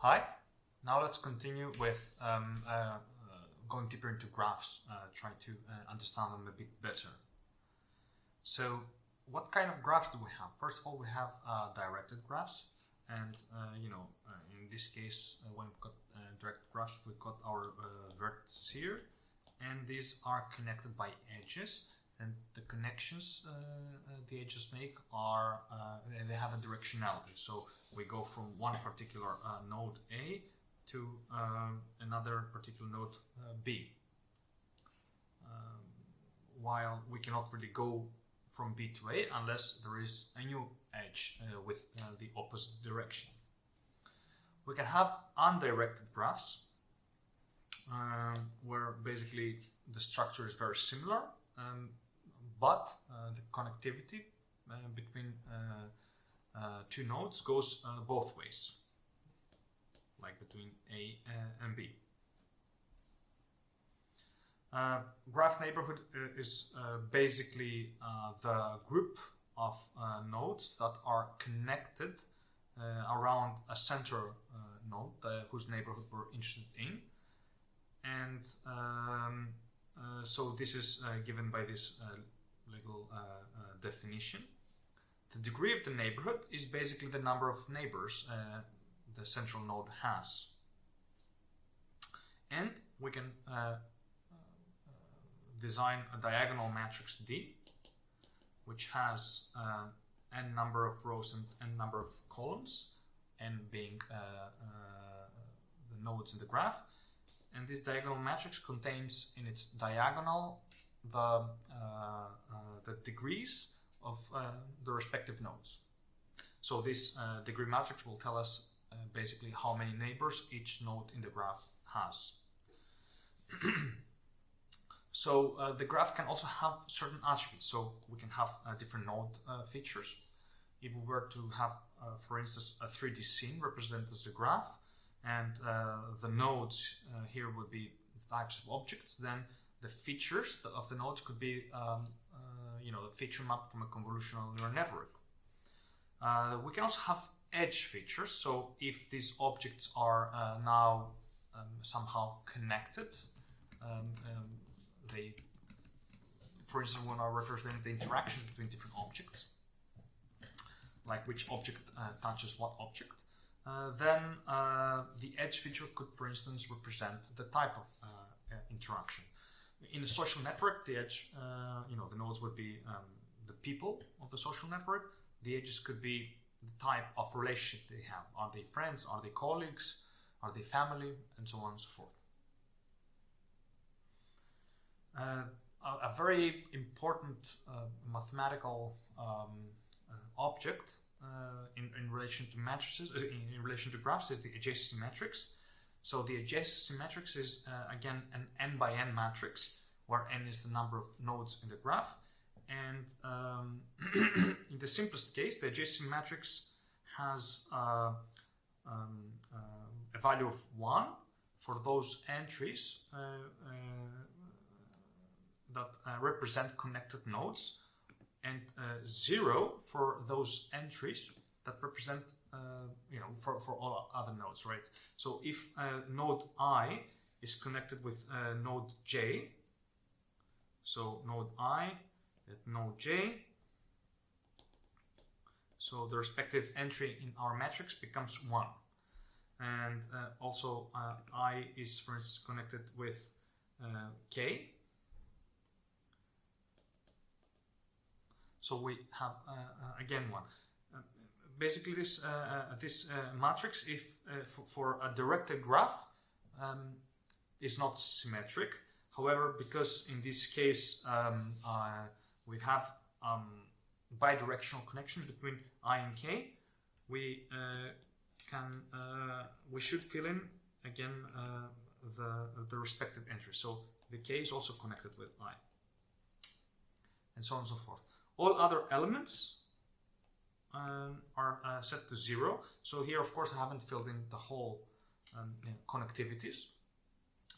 Hi, now let's continue with going deeper into graphs, trying to understand them a bit better. So what kind of graphs do we have? First of all, we have directed graphs, and in this case, when we've got directed graphs, we've got our vertices here, and these are connected by edges, and the connections the edges make are they have a directionality. So we go from one particular node A to another particular node B. While we cannot really go from B to A unless there is a new edge with the opposite direction. We can have undirected graphs where basically the structure is very similar, but the connectivity between two nodes goes both ways, like between A and B. Graph neighborhood is basically the group of nodes that are connected around a center node whose neighborhood we're interested in, and so this is given by this little definition. The degree of the neighborhood is basically the number of neighbors the central node has, and we can design a diagonal matrix D, which has n number of rows and n number of columns, n being the nodes in the graph. And this diagonal matrix contains in its diagonal the degrees of the respective nodes. So this degree matrix will tell us basically how many neighbors each node in the graph has. So the graph can also have certain attributes. So we can have different node features. If we were to have, for instance, a 3D scene represented as a graph, and the nodes here would be types of objects, then the features of the nodes could be the feature map from a convolutional neural network. We can also have edge features. So if these objects are now somehow connected, they, for instance, when I represent the interactions between different objects, like which object touches what object, then the edge feature could, for instance, represent the type of interaction. In a social network, the edge, the nodes would be the people of the social network. The edges could be the type of relationship they have. Are they friends? Are they colleagues? Are they family? And so on and so forth. A very important mathematical object in relation to matrices, in relation to graphs, is the adjacency matrix. So the adjacency matrix is again an n by n matrix, where n is the number of nodes in the graph. And in the simplest case, the adjacency matrix has a value of 1 for those entries that represent connected nodes, and 0 for those entries that represent for all other nodes, right? So if node I is connected with node J, so node I at node J, so the respective entry in our matrix becomes 1. And also I is, for instance, connected with K. So we have again 1. Basically, this matrix, if for a directed graph, is not symmetric. However, because in this case we have bidirectional connection between I and K, we should fill in again the respective entries. So the K is also connected with I, and so on and so forth. All other elements are set to 0. So here, of course, I haven't filled in the whole connectivities,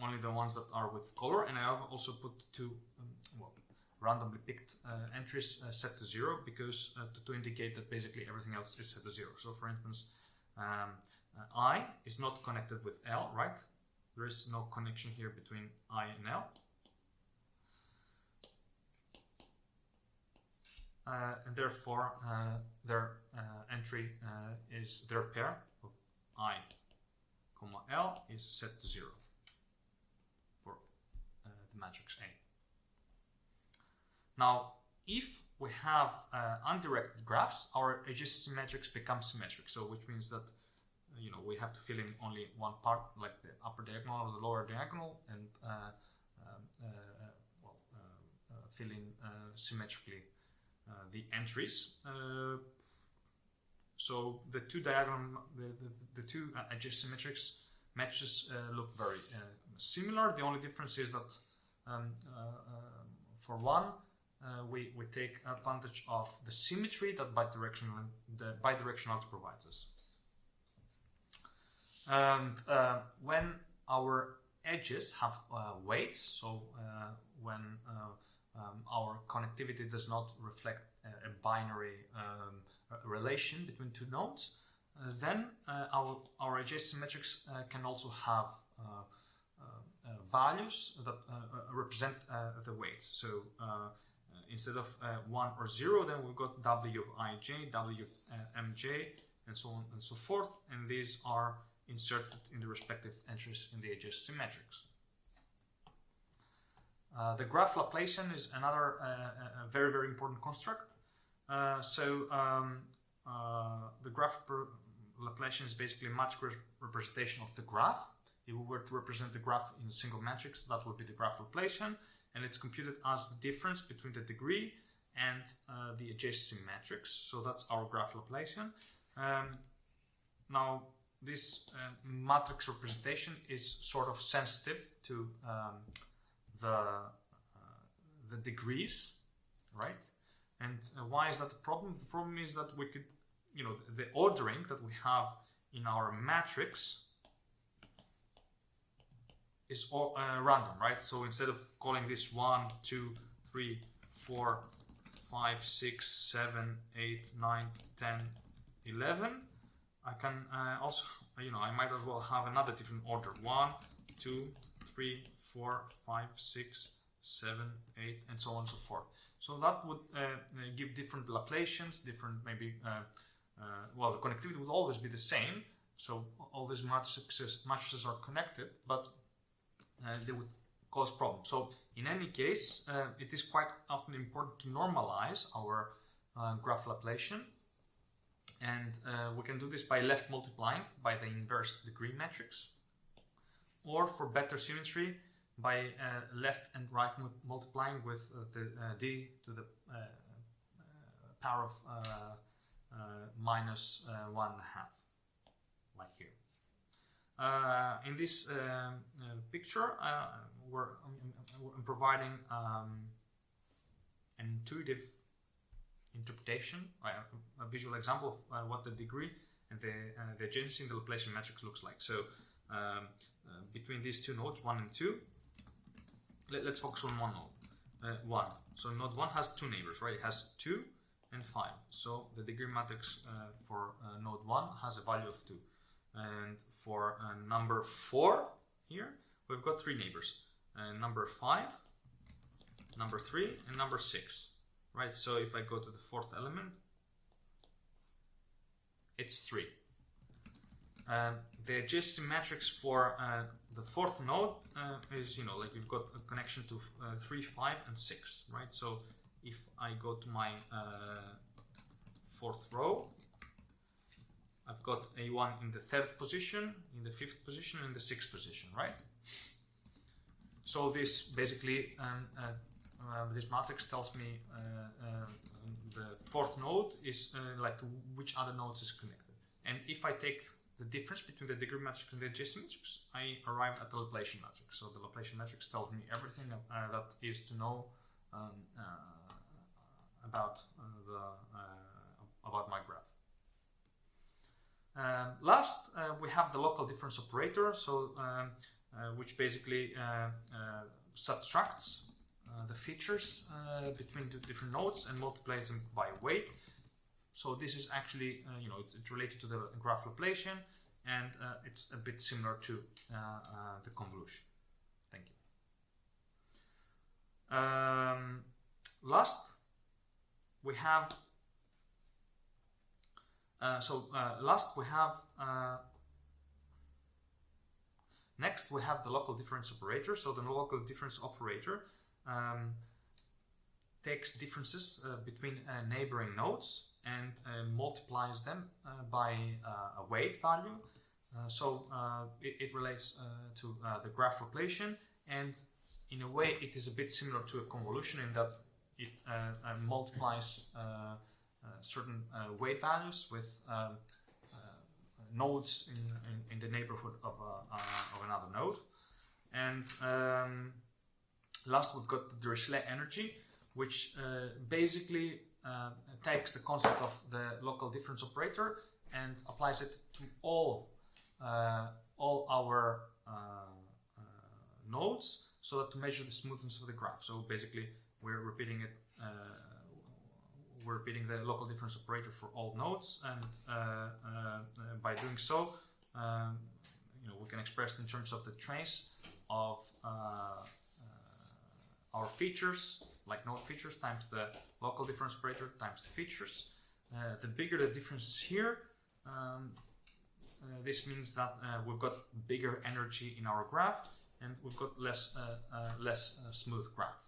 only the ones that are with color, and I have also put two randomly picked entries set to 0, because to indicate that basically everything else is set to 0. So for instance, I is not connected with L, right? There is no connection here between I and L. And therefore, their entry is their pair of I, comma L is set to 0 for the matrix A. Now, if we have undirected graphs, our adjacency matrix becomes symmetric. So, which means that we have to fill in only one part, like the upper diagonal or the lower diagonal, and fill in symmetrically the entries. So the two the two adjacent matches look very similar. The only difference is that for one, we take advantage of the symmetry that bidirectionality provides us. And when our edges have weights, so when our connectivity does not reflect a binary relation between two nodes, then our adjacent matrix can also have values that represent the weights. So instead of 1 or 0, then we've got W of ij, W of mj, and so on and so forth, and these are inserted in the respective entries in the adjacency matrix. The graph Laplacian is another very, very important construct. The graph Laplacian is basically a matrix representation of the graph. If we were to represent the graph in a single matrix, that would be the graph Laplacian, and it's computed as the difference between the degree and the adjacency matrix. So that's our graph Laplacian. Now, this matrix representation is sort of sensitive to the degrees, right? And why is that the problem? The problem is that we could, the ordering that we have in our matrix is all random, right? So instead of calling this 1, 2, 3, 4, 5, 6, 7, 8, 9, 10, 11, I can also, I might as well have another different order. 1, 2, 3, 4, 5, 6, 7, 8, and so on and so forth. So that would give different Laplacians, different maybe, well, the connectivity would always be the same. So all these matrices are connected, but they would cause problems. So in any case, it is quite often important to normalize our graph Laplacian. And we can do this by left multiplying by the inverse degree matrix, or for better symmetry by left and right multiplying with the d to the power of minus 1.5, like here. In this picture, I'm providing an intuitive interpretation, a visual example of what the degree and the adjacency in the Laplacian matrix looks like. So between these two nodes, 1 and 2, let's focus on one node, 1. So node 1 has two neighbors, right? It has 2 and 5. So the degree matrix for node 1 has a value of 2. And for number 4 here, we've got 3 neighbors, number 5, number 3, and number 6. Right, so if I go to the 4th element, it's 3. The adjacency matrix for the 4th node is, like you've got a connection to 3, 5, and 6, right? So if I go to my 4th row, I've got A1 in the 3rd position, in the 5th position, and the 6th position, right? So this basically this matrix tells me the 4th node is like to which other nodes is connected. And if I take the difference between the degree matrix and the adjacency matrix, I arrive at the Laplacian matrix. So the Laplacian matrix tells me everything that is to know about my graph. Last, we have the local difference operator, so which basically subtracts the features between the different nodes and multiplies them by weight. So this is actually, it's related to the graph Laplacian, and it's a bit similar to the convolution. Thank you. Last, we have next we have the local difference operator. So the local difference operator takes differences between neighboring nodes and multiplies them by a weight value. It relates to the graph relation, and in a way it is a bit similar to a convolution in that it multiplies certain weight values with nodes in the neighborhood of another node. And last, we've got the Dirichlet energy, which basically takes the concept of the local difference operator and applies it to all our nodes, so that to measure the smoothness of the graph. So basically, we're repeating it. We're repeating the local difference operator for all nodes, and by doing so, we can express it in terms of the trace of our features, like node features, times the local difference operator times the features. The bigger the difference here, this means that we've got bigger energy in our graph, and we've got less smooth graph.